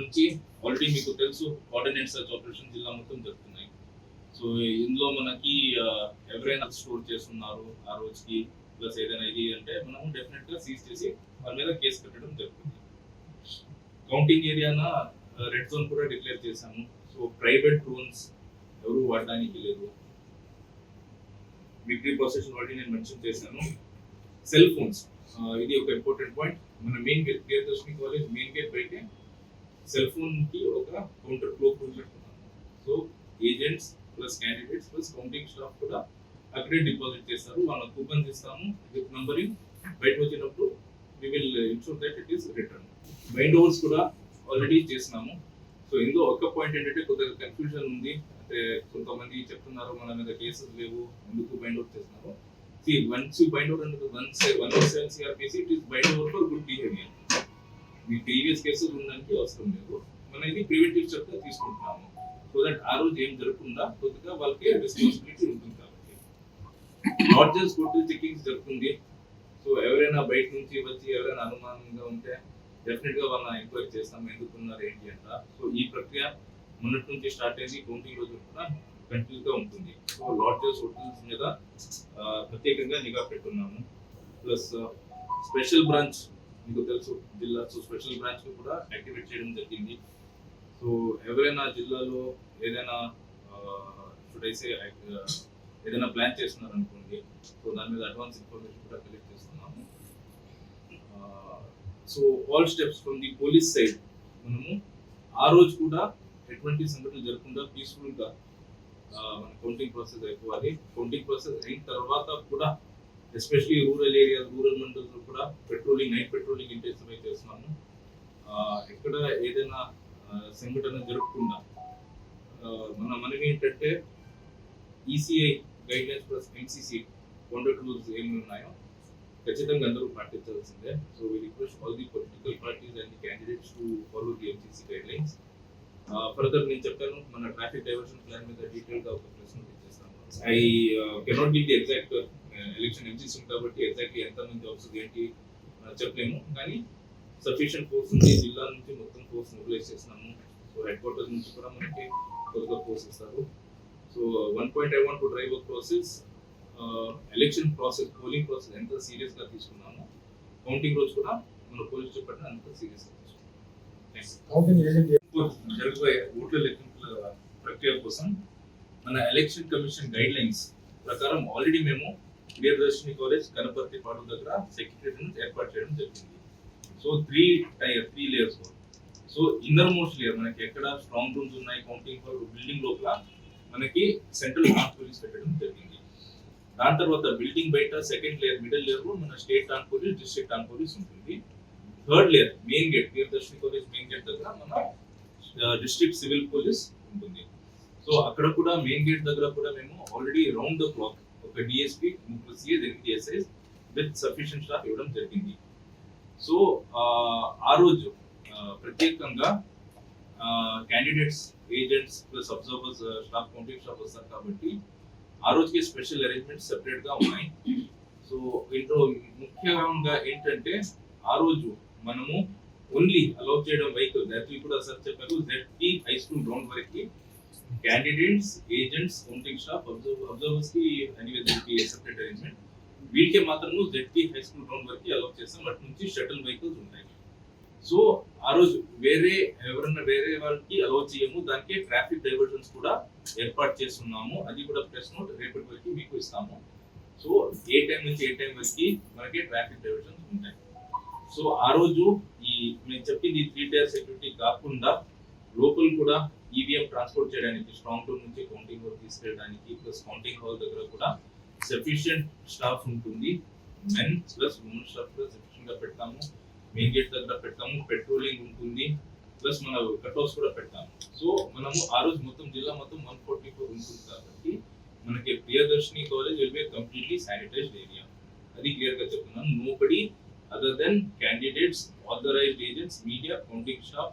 నుంచి ఆల్రెడీ మీకు తెలుసు కోఆర్డినేట్ సర్చ్ ఆపరేషన్ జిల్లా మొత్తం జరుగుతున్నాయి. సో ఇందులో మనకి ఎవరైనా స్టోర్ చేస్తున్నారు ఆ రోజుకి ప్లస్ ఏదైనా ఇది అంటే మనం డెఫినెట్ గా సీజ్ చేసి వాళ్ళ మీద కేసు కట్టడం జరుగుతుంది. కౌంటింగ్ ఏరియాన రెడ్ జోన్ కూడా డిక్లేర్ చేశాము. సో ప్రైవేట్ డ్రోన్స్ ఎవరు వాడడానికి లేదు. విక్టరీ ప్రాసెషన్ వాటి నేను మెన్షన్ చేశాను. సెల్ ఫోన్స్ ఇది ఒక ఇంపార్టెంట్ పాయింట్. మన main gate Priyadarshini college main gate బయటే సెల్ ఫోన్ కి ఒక కౌంటర్ క్లోక్ రూమ్ పెట్టుకున్నాము. So agents plus candidates plus counting staff కూడా అక్కడే డిపాజిట్ చేస్తారు. వాళ్ళ కూపన్స్ ఇస్తాము విత్ నంబరింగ్. బయట వచ్చినప్పుడు we will ensure that it is return. Bind overs కూడా ఆల్రెడీ చేసినాము. సో ఇందులో ఒక పాయింట్ ఏంటంటే కొద్దిగా కన్ఫ్యూజన్ ఉంది. అంటే కొంతమంది చెప్తున్నారు మన మీద కేసెస్ లేవు, ఎందుకు బైండ్ ఓవర్ చేస్తున్నారు. See, once you bind over under 107 CRPC, it is bind over for good behavior. Me previous cases ఉండడానికి అవసరం లేదు. మనం ఇది ప్రివెంటివ్ స్టెప్ గా తీసుకుంటున్నాము. సో దట్ ఆ రోజు ఏం జరగకుండా కొద్దిగా వాళ్ళకి రెస్పాన్సిబిలిటీ ఉంటుంది కాబట్టి. లాడ్జెస్ హోటల్ చెకింగ్స్ జరుగుతుంది. సో ఎవరైనా బయట నుంచి వచ్చి ఎవరైనా అనుమానంగా ఉంటే డెఫినెట్ గా వాళ్ళని ఎంక్వైరీ చేస్తాము, ఎందుకున్నారు ఏంటి అంట. సో ఈ ప్రక్రియ మొన్నటి నుంచి స్టార్ట్ అయింది. కౌంటింగ్ రోజు కూడా కంటిన్యూస్ గా ఉంటుంది. సో లాడ్జెస్ హోటల్స్ మీద ప్రత్యేకంగా నిఘా పెట్టున్నాము. ప్లస్ స్పెషల్ బ్రాంచ్ మీకు తెలుసు జిల్లా, సో స్పెషల్ బ్రాంచ్ కూడా యాక్టివేట్ చేయడం జరిగింది. సో ఎవరైనా జిల్లాలో ఏదైనా ఏదైనా ప్లాన్ చేస్తున్నారు అనుకోండి, సో దాని మీద అడ్వాన్స్ ఇన్ఫర్మేషన్ కూడా కలెక్ట్ చేస్తున్నాము. So all steps from the police side మనము ఆ రోజు కూడా ఎటువంటి సంఘటనలు జరగకుండా పీస్ఫుల్ గా మన కౌంటింగ్ ప్రాసెస్ అయిపోవాలి. కౌంటింగ్ ప్రాసెస్ అయిన తర్వాత కూడా especially rural areas, rural mandals లో కూడా పెట్రోలింగ్, నైట్ పెట్రోలింగ్ ఇంటెన్సిఫై చేస్తున్నాము. ఎక్కడ ఏదైనా సంఘటన జరగకుండా మనకి ఏంటంటే ECI guidelines plus NCC conduct rules ఏమి ఉన్నాయో ఖచ్చితంగా అందరూ పాటించాల్సిందే. So we request all the political parties and the candidates to follow the NCC guidelines. Further నేను చెప్పాను మన ట్రాఫిక్ డైవర్షన్ ప్లాన్ మీద డీటెయిల్ గా ఒక ప్రశ్న ఇచ్చేస్తాను. I cannot give the exact election MCC కాబట్టి ఎగ్జాక్ట్లీ ఎంత మంది ఆఫీసర్ ఏంటి చెప్పలేము, కానీ సఫిషియెంట్ ఫోర్స్ ఉంది. జిల్లా నుంచి మొత్తం ఫోర్స్ మొబిలైజ్ చేస్తున్నాము. సో హెడ్ క్వార్టర్స్ నుంచి కూడా మనకి కొద్దిగా ఫోర్స్ ఇస్తారు. So 1 point I want to drive across is election process, polling process ఎంత సీరియస్ గా తీసుకున్నాము. కౌంటింగ్ రోజు కూడా మన పోలీస్ డిపార్ట్మెంట్ అంత సీరియస్ గా తీసుకున్నాము. జరగబోయే ఓట్ల లెక్కింపుల ప్రక్రియ కోసం మన ఎలక్షన్ కమిషన్ గైడ్ లైన్స్ ప్రకారం ఆల్రెడీ మేము ప్రియదర్శిని కాలేజ్ కనపర్తి పాడు దగ్గర సెక్రటరీని ఏర్పాటు చేయడం జరిగింది. So 3 layers. So inner most layer మనకి ఎక్కడ స్ట్రాంగ్ రూమ్స్ ఉన్నాయి, కౌంటింగ్ హాల్ బిల్డింగ్ లోపల మనకి సెంట్రల్ ఆర్మ్ పోలీస్ పెట్టడం జరిగింది. దాని తర్వాత బిల్డింగ్ బయట సెకండ్ లేయర్, మిడిల్ లేయర్ లో మన state arm police, district arm police ఉంటుంది. Third layer main gate, Priyadarshini college main gate దగ్గర మన డిస్ట్రిక్ట్ సివిల్ పోలీస్ ఉంటుంది. సో అక్కడ కూడా మెయిన్ గేట్ దగ్గర కూడా మేము ఆల్రెడీ రౌండ్ ద క్లాక్ ఒక DSP, 3 CS, 8 SIs with sufficient staff ఇవ్వడం జరిగింది. సో ఆ రోజు ప్రత్యేకంగా candidates, agents plus observers staff, counting staff వస్తారు కాబట్టి ఆ రోజుకి స్పెషల్ అరేంజ్మెంట్స్ సెపరేట్ గా ఉన్నాయి. సో ఇంట్లో ముఖ్యంగా ఏంటంటే ఆ రోజు మనము ఓన్లీ అలౌ చేయడం వెహికల్ దానికి కూడా సార్ చెప్పారు, జెడ్పీ హై స్కూల్ గ్రౌండ్ వరకు candidates, agents, counting staff, observers కి అనివేదికి సెపరేట్ అరేంజ్మెంట్. వీటికి మాత్రము జెడ్పీ హై స్కూల్ గ్రౌండ్ వరకు అలౌ చేస్తాం. వాటి నుంచి షటిల్ వెహికల్స్ ఉంటాయి. సో ఆ రోజు ఎవరన్నా వేరే వాళ్ళకి అలౌ చేయము. దానికి ట్రాఫిక్ డైవర్షన్స్ కూడా ఏర్పాటు చేస్తున్నాము. అది కూడా ప్రెస్ నోట్ రేపటి వరకు మీకు ఇస్తాము. సో ఏ టైం నుంచి ఏ టైం వరకు మనకి ట్రాఫిక్ డైవర్షన్స్ ఉంటాయి. సో ఆ రోజు ఈ నేను చెప్పింది 3 టైర్ సెక్యూరిటీ కాకుండా లోపల కూడా ఈవీఎం ట్రాన్స్పోర్ట్ చేయడానికి, స్ట్రాంగ్ రూమ్ నుంచి కౌంటింగ్ హాల్ తీసుకెళ్ళడానికి, ప్లస్ కౌంటింగ్ హాల్ దగ్గర కూడా సఫిషియెంట్ స్టాఫ్ ఉంటుంది. మెన్ ప్లస్ ఉమెన్ స్టాఫ్ కూడా సఫిషియెంట్ గా పెడతాము. మెయిన్ గేట్ దగ్గర పెడతాము. పెట్రోలింగ్ ఉంటుంది. ప్లస్ మన కట్ ఆఫ్స్ కూడా పెడతాము. సో మనము ఆ రోజు మొత్తం జిల్లా మొత్తం 144 ఉంటుంది కాబట్టి మనకి Priyadarshini college will be completely sanitised area. అది క్లియర్ గా చెప్తున్నాను. Nobody other than candidates, authorized agents, media, counting staff,